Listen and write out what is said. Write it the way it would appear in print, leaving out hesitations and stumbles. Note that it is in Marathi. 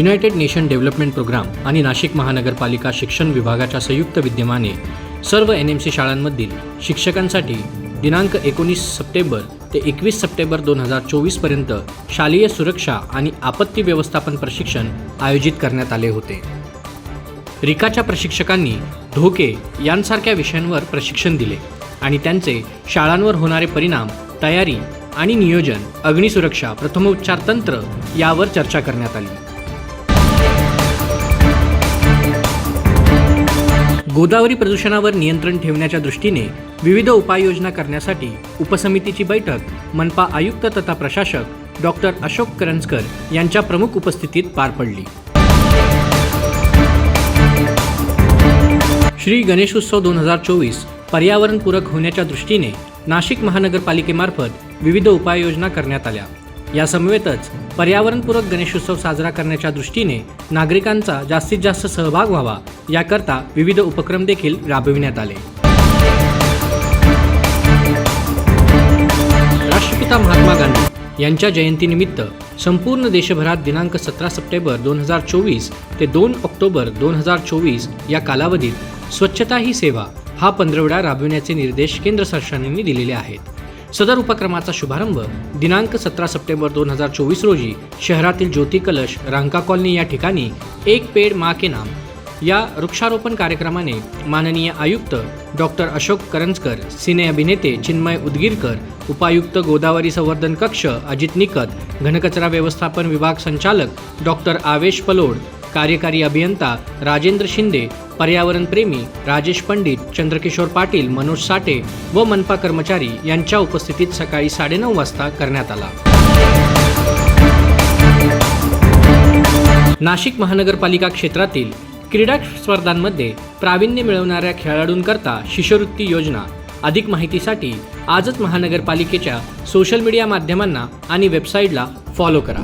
युनायटेड नेशन डेव्हलपमेंट प्रोग्राम आणि नाशिक महानगरपालिका शिक्षण विभागाच्या संयुक्त विद्यमाने सर्व NMC शाळांमधील शिक्षकांसाठी दिनांक 19 सप्टेंबर ते 21 सप्टेंबर 2024 पर्यंत शालेय सुरक्षा आणि आपत्ती व्यवस्थापन प्रशिक्षण आयोजित करण्यात आले होते। रिकाच्या प्रशिक्षकांनी धोके यांसारख्या विषयांवर प्रशिक्षण दिले आणि त्यांचे शाळांवर होणारे परिणाम, तयारी आणि नियोजन, अग्निसुरक्षा, प्रथमोपचार तंत्र यावर चर्चा करण्यात आली। गोदावरी प्रदूषणावर नियंत्रण ठेवण्याच्या दृष्टीने विविध उपाययोजना करण्यासाठी उपसमितीची बैठक मनपा आयुक्त तथा प्रशासक डॉक्टर अशोक करंजकर यांच्या प्रमुख उपस्थितीत पार पडली। श्री गणेशोत्सव 2024 पर्यावरणपूरक होण्याच्या दृष्टीने नाशिक महानगरपालिकेमार्फत विविध उपाययोजना करण्यात आल्या। या समवेतच पर्यावरणपूरक गणेशोत्सव साजरा करण्याच्या दृष्टीने नागरिकांचा जास्तीत जास्त सहभाग व्हावा याकरता विविध उपक्रम देखील राबविण्यात आले। राष्ट्रपिता महात्मा गांधी यांच्या जयंतीनिमित्त संपूर्ण देशभरात दिनांक 17 सप्टेंबर 2024 ते 2 ऑक्टोबर 2024 या कालावधीत स्वच्छता ही सेवा हा पंधरवडा राबविण्याचे निर्देश केंद्र शासनाने दिलेले आहेत। सदर उपक्रमाचा शुभारंभ दिनांक 17 सप्टेंबर 2024 रोजी शहरातील ज्योती कलश रांका कॉलनी या ठिकाणी एक पेड़ माँ के नाम या वृक्षारोपण कार्यक्रमाने माननीय आयुक्त डॉक्टर अशोक करंजकर, सिने अभिनेते चिन्मय उदगीरकर, उपायुक्त गोदावरी संवर्धन कक्ष अजित निकत, घनकचरा व्यवस्थापन विभाग संचालक डॉक्टर आवेश पलोड, कार्यकारी अभियंता राजेंद्र शिंदे, पर्यावरण प्रेमी राजेश पंडित, चंद्रकिशोर पाटील, मनोज साठे व मनपा कर्मचारी यांच्या उपस्थितीत सकाळी 9:30 वाजता करण्यात आला। नाशिक महानगरपालिका क्षेत्रातील क्रीडा स्पर्धांमध्ये प्रावीण्य मिळवणाऱ्या खेळाडूंकरता शिष्यवृत्ती योजना। अधिक माहितीसाठी आजच महानगरपालिकेच्या सोशल मीडिया माध्यमांना आणि वेबसाईटला फॉलो करा।